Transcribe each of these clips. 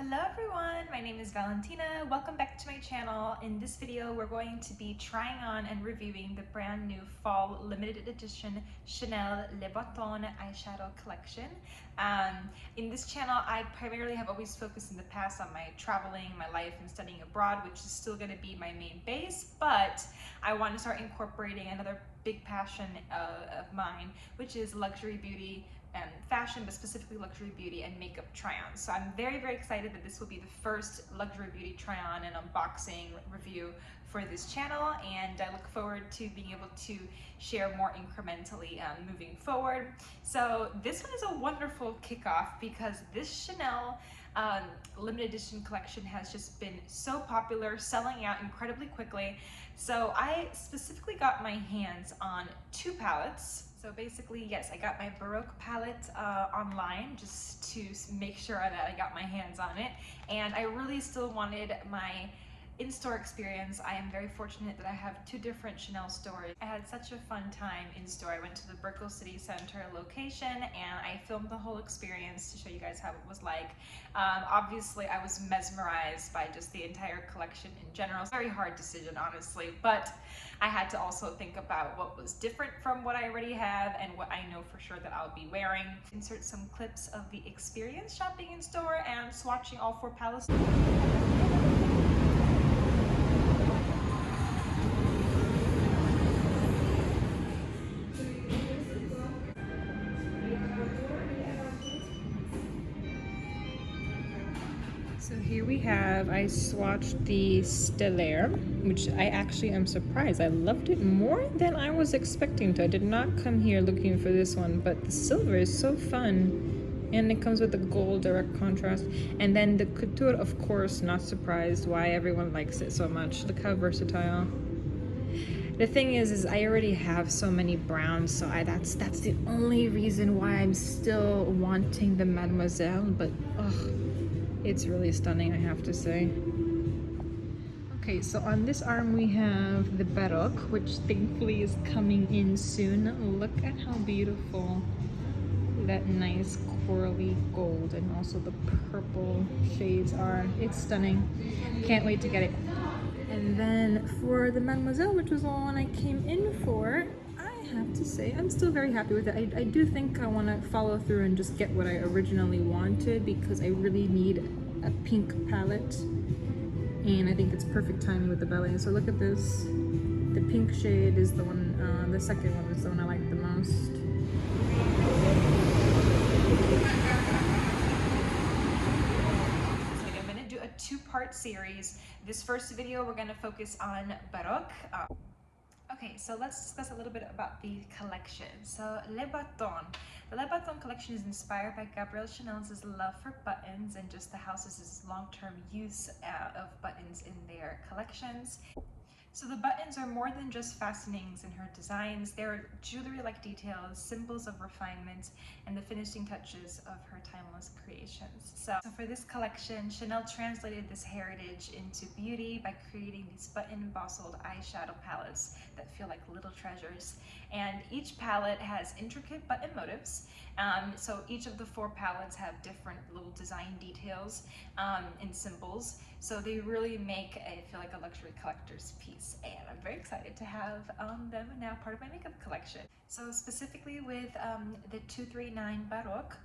Hello everyone, my name is Valentina. Welcome back to my channel. In this video, we're going to be trying on and reviewing the brand new fall limited edition Chanel Les Boutons eyeshadow collection. In this channel, I primarily have always focused in the past on my traveling, my life, and studying abroad, which is still going to be my main base, but I want to start incorporating another big passion of mine, which is luxury beauty and fashion, but specifically luxury beauty and makeup try-on. So I'm very, very excited that this will be the first luxury beauty try-on and unboxing review for this channel, and I look forward to being able to share more incrementally moving forward. So this one is a wonderful kickoff because this Chanel limited edition collection has just been so popular, selling out incredibly quickly. So I specifically got my hands on two palettes. So basically, yes, I got my Baroque palette online just to make sure that I got my hands on it. And I really still wanted my in-store experience. I am very fortunate that I have two different Chanel stores. I had such a fun time in store. I went to the Brickell City Center location and I filmed the whole experience to show you guys how it was like. Obviously, I was mesmerized by just the entire collection in general. It's a very hard decision, honestly, but I had to also think about what was different from what I already have and what I know for sure that I'll be wearing. Insert some clips of the experience shopping in store and swatching all four palettes. So here we have, I swatched the Stellaire, which I actually am surprised. I loved it more than I was expecting to. I did not come here looking for this one, but the silver is so fun. And it comes with the gold direct contrast. And then the couture, of course, not surprised why everyone likes it so much. Look how versatile. The thing is I already have so many browns, so that's the only reason why I'm still wanting the Mademoiselle, but ugh. It's really stunning, I have to say. Okay, so on this arm we have the Baroque, which thankfully is coming in soon. Look at how beautiful that nice corally gold and also the purple shades are. It's stunning. Can't wait to get it. And then for the Mademoiselle, which was the one I came in for, I have to say I'm still very happy with it. I do think I want to follow through and just get what I originally wanted because I really need a pink palette, and I think it's perfect timing with the belly. So look at this. The pink shade is the one, the second one is the one I like the most. I'm going to do a two-part series. This first video we're going to focus on Baroque. Okay, so let's discuss a little bit about the collection. So Les Boutons. The Les Boutons collection is inspired by Gabrielle Chanel's love for buttons and just the house's long-term use of buttons in their collections. So the buttons are more than just fastenings in her designs. They're jewelry-like details, symbols of refinement, and the finishing touches of her timeless creations. So for this collection, Chanel translated this heritage into beauty by creating these button-bossled eyeshadow palettes that feel like little treasures. And each palette has intricate button motifs. So each of the four palettes have different little design details and symbols. So they really make it feel like a luxury collector's piece, and I'm very excited to have them now part of my makeup collection. So specifically with the 239 Baroque,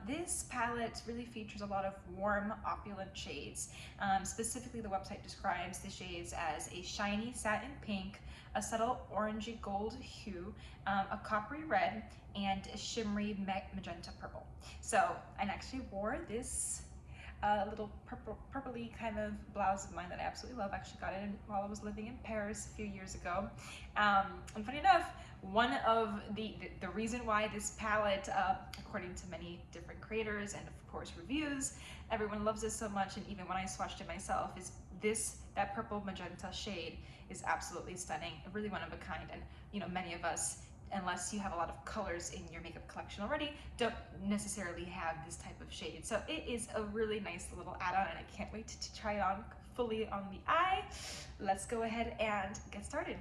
this palette really features a lot of warm, opulent shades. Specifically, the website describes the shades as a shiny satin pink, a subtle orangey gold hue, a coppery red, and a shimmery magenta purple. So I actually wore this little purpley kind of blouse of mine that I absolutely love. I actually got it while I was living in Paris a few years ago. And funny enough, one of the reason why this palette, according to many different creators and of course reviews, everyone loves this so much, and even when I swatched it myself, is that purple magenta shade is absolutely stunning, really one of a kind. And you know, many of us, unless you have a lot of colors in your makeup collection already, don't necessarily have this type of shade. So it is a really nice little add-on, and I can't wait to try it on fully on the eye. Let's go ahead and get started.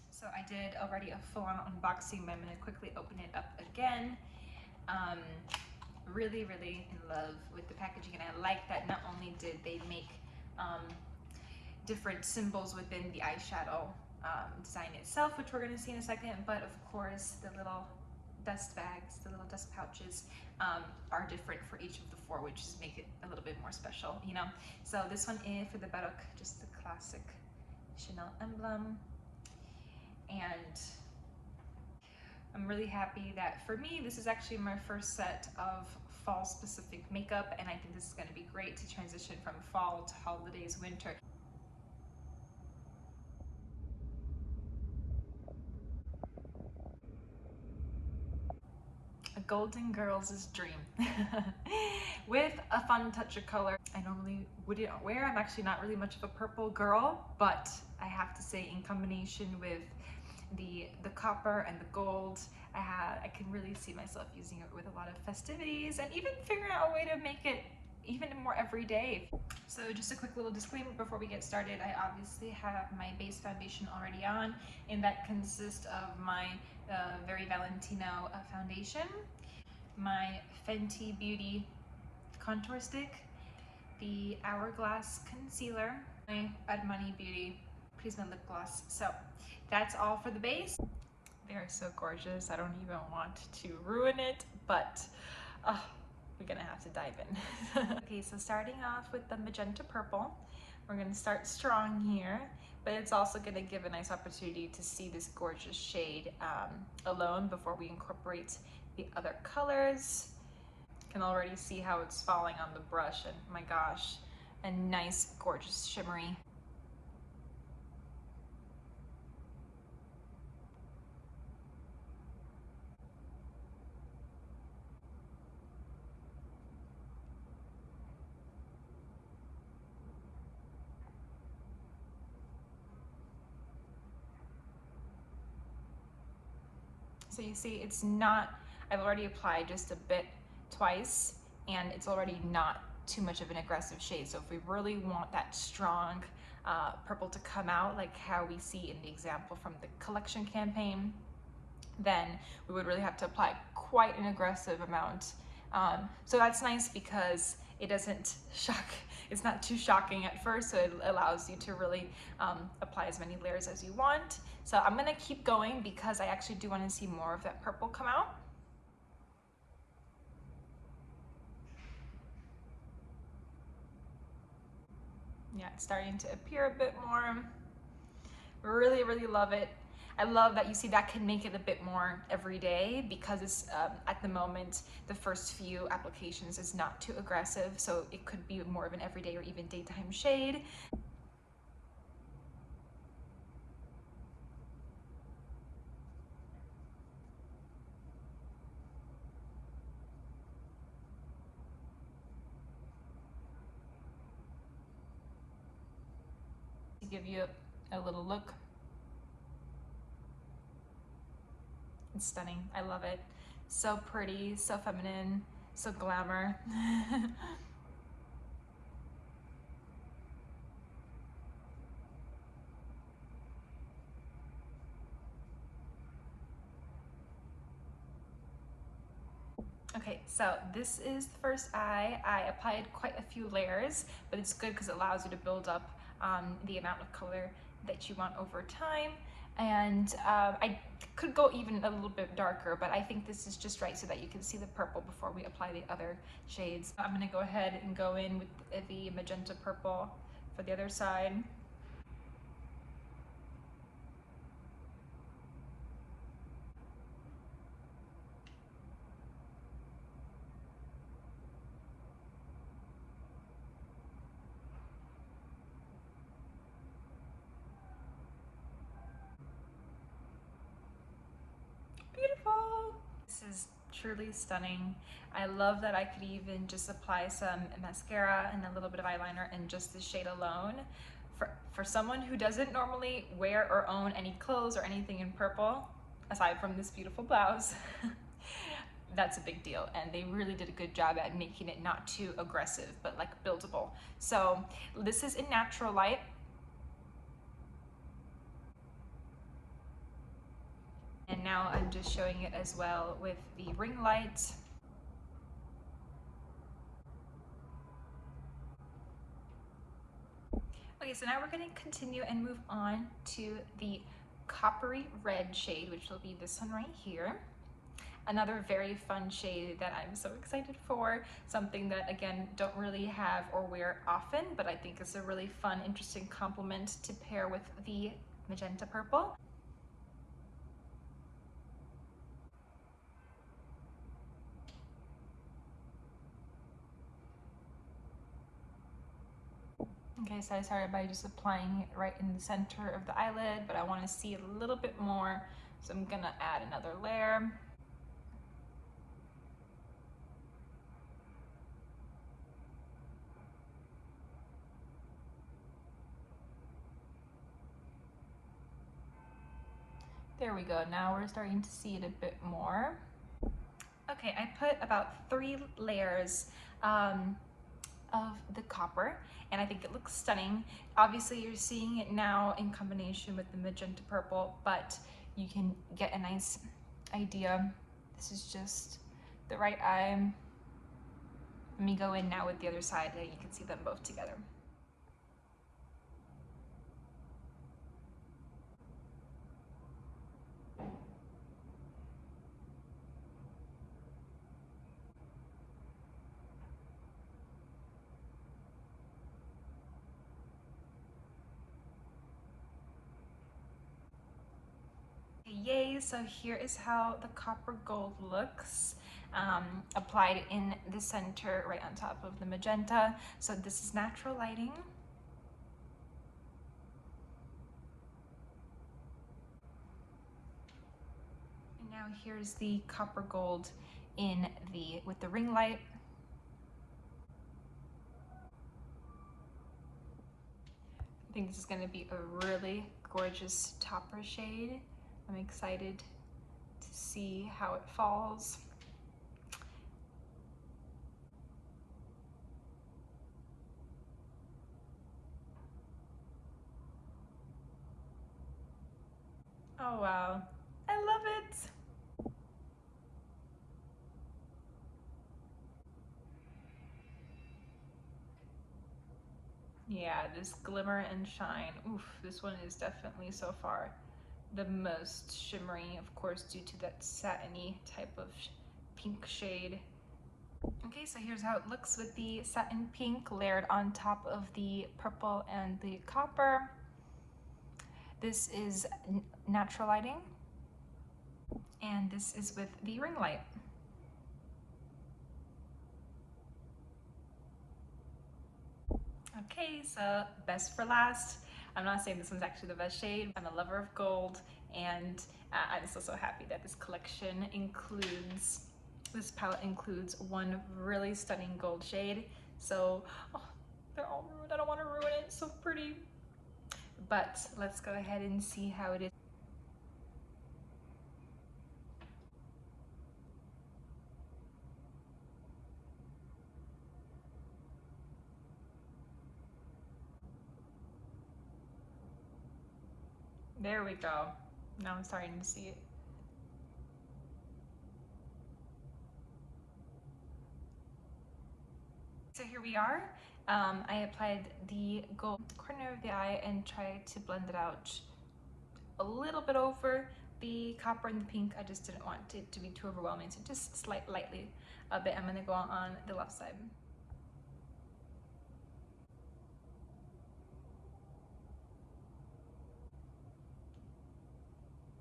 So I did already a full-on unboxing, but I'm going to quickly open it up again. really, really in love with the packaging, and I like that not only did they make different symbols within the eyeshadow design itself, which we're going to see in a second, but of course the little dust bags, the little dust pouches are different for each of the four, which just make it a little bit more special, you know. So this one is for the Baroque, just the classic Chanel emblem, and I'm really happy that for me this is actually my first set of fall specific makeup, and I think this is going to be great to transition from fall to holidays, winter. A golden girl's dream with a fun touch of color I normally wouldn't wear. I'm actually not really much of a purple girl, but I have to say in combination with the copper and the gold, I can really see myself using it with a lot of festivities and even figuring out a way to make it even more everyday. So just a quick little disclaimer before we get started, I obviously have my base foundation already on, and that consists of my very Valentino foundation, my Fenty Beauty contour stick, the Hourglass concealer, my Armani Beauty Prisma lip gloss. So that's all for the base. They're so gorgeous. I don't even want to ruin it, but we're gonna have to dive in. Okay, so starting off with the magenta purple, we're gonna start strong here, but it's also gonna give a nice opportunity to see this gorgeous shade alone before we incorporate the other colors. You can already see how it's falling on the brush, and my gosh, a nice, gorgeous shimmery. So you see it's not, I've already applied just a bit twice, and it's already not too much of an aggressive shade. So if we really want that strong purple to come out like how we see in the example from the collection campaign, then we would really have to apply quite an aggressive amount. So that's nice because it doesn't shock, it's not too shocking at first, so it allows you to really apply as many layers as you want. So I'm gonna keep going because I actually do want to see more of that purple come out. Yeah, it's starting to appear a bit more. Really, really love it. I love that you see that can make it a bit more everyday because it's at the moment the first few applications is not too aggressive, so it could be more of an everyday or even daytime shade. To give you a little look. It's stunning. I love it. So pretty, so feminine, so glamour. Okay, so this is the first eye. I applied quite a few layers, but it's good because it allows you to build up the amount of color that you want over time. And I could go even a little bit darker, but I think this is just right so that you can see the purple before we apply the other shades. I'm gonna go ahead and go in with the magenta purple for the other side. Beautiful! This is truly stunning. I love that I could even just apply some mascara and a little bit of eyeliner in just the shade alone. For someone who doesn't normally wear or own any clothes or anything in purple, aside from this beautiful blouse, that's a big deal, and they really did a good job at making it not too aggressive, but like buildable. So this is in natural light. And now I'm just showing it as well with the ring light. Okay, so now we're going to continue and move on to the coppery red shade, which will be this one right here. Another very fun shade that I'm so excited for, something that again don't really have or wear often, but I think is a really fun, interesting complement to pair with the magenta purple. Okay, so I started by just applying it right in the center of the eyelid, but I want to see a little bit more, so I'm gonna add another layer. There we go, now we're starting to see it a bit more. Okay, I put about 3 layers of the copper, and I think it looks stunning. Obviously you're seeing it now in combination with the magenta purple, but you can get a nice idea. This is just the right eye. Let me go in now with the other side and you can see them both together. Yay, so here is how the copper gold looks applied in the center right on top of the magenta. So this is natural lighting. And now here's the copper gold in with the ring light. I think this is going to be a really gorgeous topper shade. I'm excited to see how it falls. Oh wow, I love it! Yeah, this glimmer and shine. Oof, this one is definitely so far the most shimmery, of course, due to that satiny type of pink shade. Okay, so here's how it looks with the satin pink layered on top of the purple and the copper. This is natural lighting, and this is with the ring light. Okay, so best for last. I'm not saying this one's actually the best shade. I'm a lover of gold, and I'm so happy that this collection includes, this palette includes one really stunning gold shade. So, oh, they're all ruined. I don't want to ruin it. It's so pretty. But let's go ahead and see how it is. There we go. Now I'm starting to see it. So here we are. I applied the gold corner of the eye and tried to blend it out a little bit over the copper and the pink. I just didn't want it to be too overwhelming, so just lightly a bit. I'm going to go on the left side.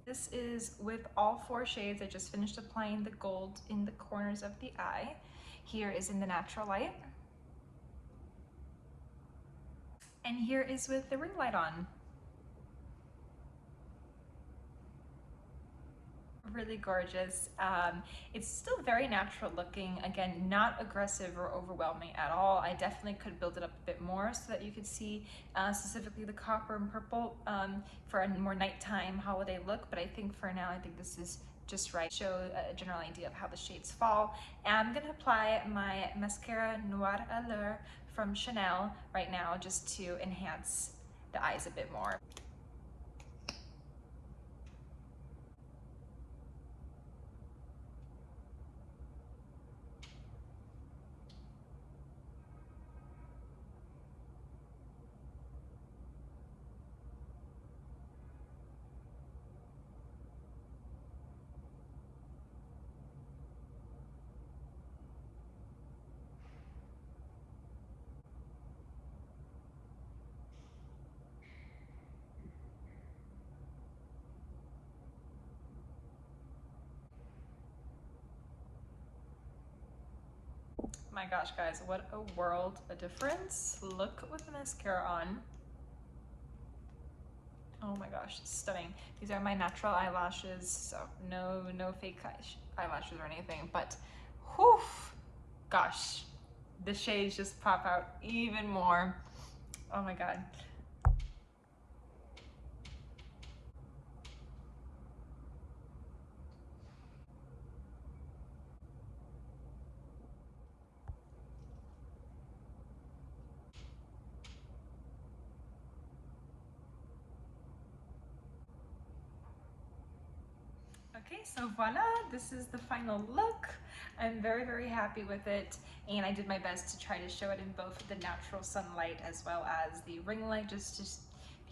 This is with all 4 shades. I just finished applying the gold in the corners of the eye. Here is in the natural light. And here is with the ring light on. Really gorgeous. It's still very natural looking. Again, not aggressive or overwhelming at all. I definitely could build it up a bit more so that you could see specifically the copper and purple for a more nighttime holiday look. But I think for now, I think this is just right. Show a general idea of how the shades fall. And I'm gonna apply my Mascara Noir Allure from Chanel right now just to enhance the eyes a bit more. My gosh, guys, what a world of difference. Look with the mascara on. Oh my gosh, it's stunning. These are my natural eyelashes, so no fake eyelashes or anything, but whew, gosh, the shades just pop out even more. Oh my god. Okay, so voila, this is the final look. I'm very happy with it, and I did my best to try to show it in both the natural sunlight as well as the ring light, just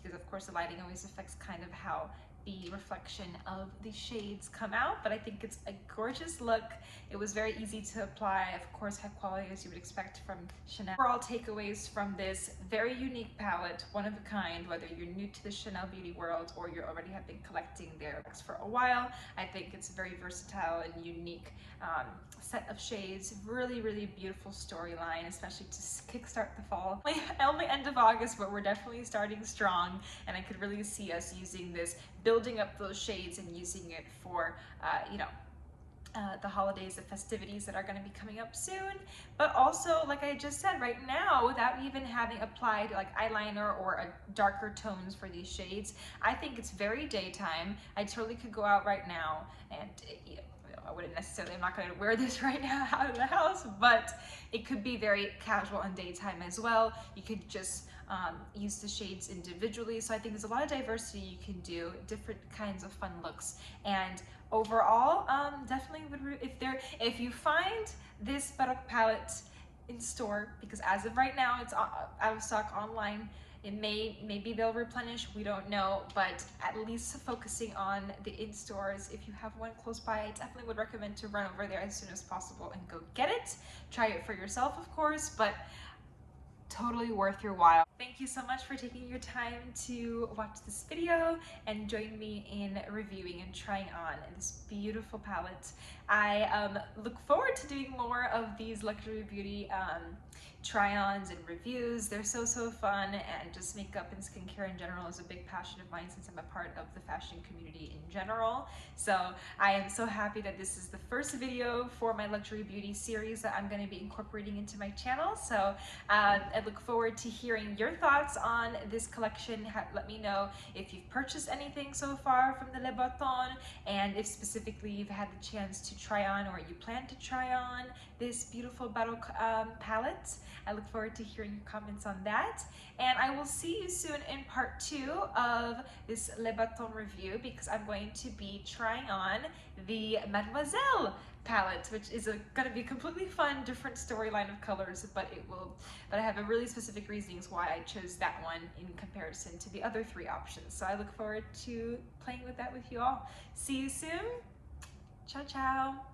because of course the lighting always affects kind of how the reflection of the shades come out, but I think it's a gorgeous look. It was very easy to apply, of course high quality as you would expect from Chanel. Overall takeaways from this very unique palette, one of a kind, whether you're new to the Chanel beauty world or you already have been collecting their products for a while, I think it's a very versatile and unique set of shades. Really beautiful storyline, especially to kickstart the fall. Only end of August, but we're definitely starting strong, and I could really see us using this, building up those shades and using it for the holidays, the festivities that are going to be coming up soon. But also, like I just said, right now, without even having applied like eyeliner or a darker tones for these shades, I think it's very daytime. I totally could go out right now and I wouldn't necessarily, I'm not going to wear this right now out of the house, but it could be very casual and daytime as well. You could just use the shades individually. So I think there's a lot of diversity you can do, different kinds of fun looks. And overall, definitely would, if you find this Baroque palette in store, because as of right now it's out of stock online. Maybe they'll replenish, we don't know, but at least focusing on the in-stores. If you have one close by, I definitely would recommend to run over there as soon as possible and go get it. Try it for yourself, of course, but totally worth your while. Thank you so much for taking your time to watch this video and join me in reviewing and trying on this beautiful palette. I look forward to doing more of these luxury beauty try-ons and reviews. They're so fun, and just makeup and skincare in general is a big passion of mine since I'm a part of the fashion community in general. So I am so happy that this is the first video for my luxury beauty series that I'm going to be incorporating into my channel. So I look forward to hearing your thoughts on this collection. Let me know if you've purchased anything so far from the Les Boutons, and if specifically you've had the chance to try on or you plan to try on this beautiful Baroque palette. I look forward to hearing your comments on that, and I will see you soon in part 2 of this Les Boutons review, because I'm going to be trying on the Mademoiselle palette, which is going to be a completely fun, different storyline of colors, but I have a really specific reasons why I chose that one in comparison to the other 3 options. So I look forward to playing with that with you all. See you soon. Ciao, ciao.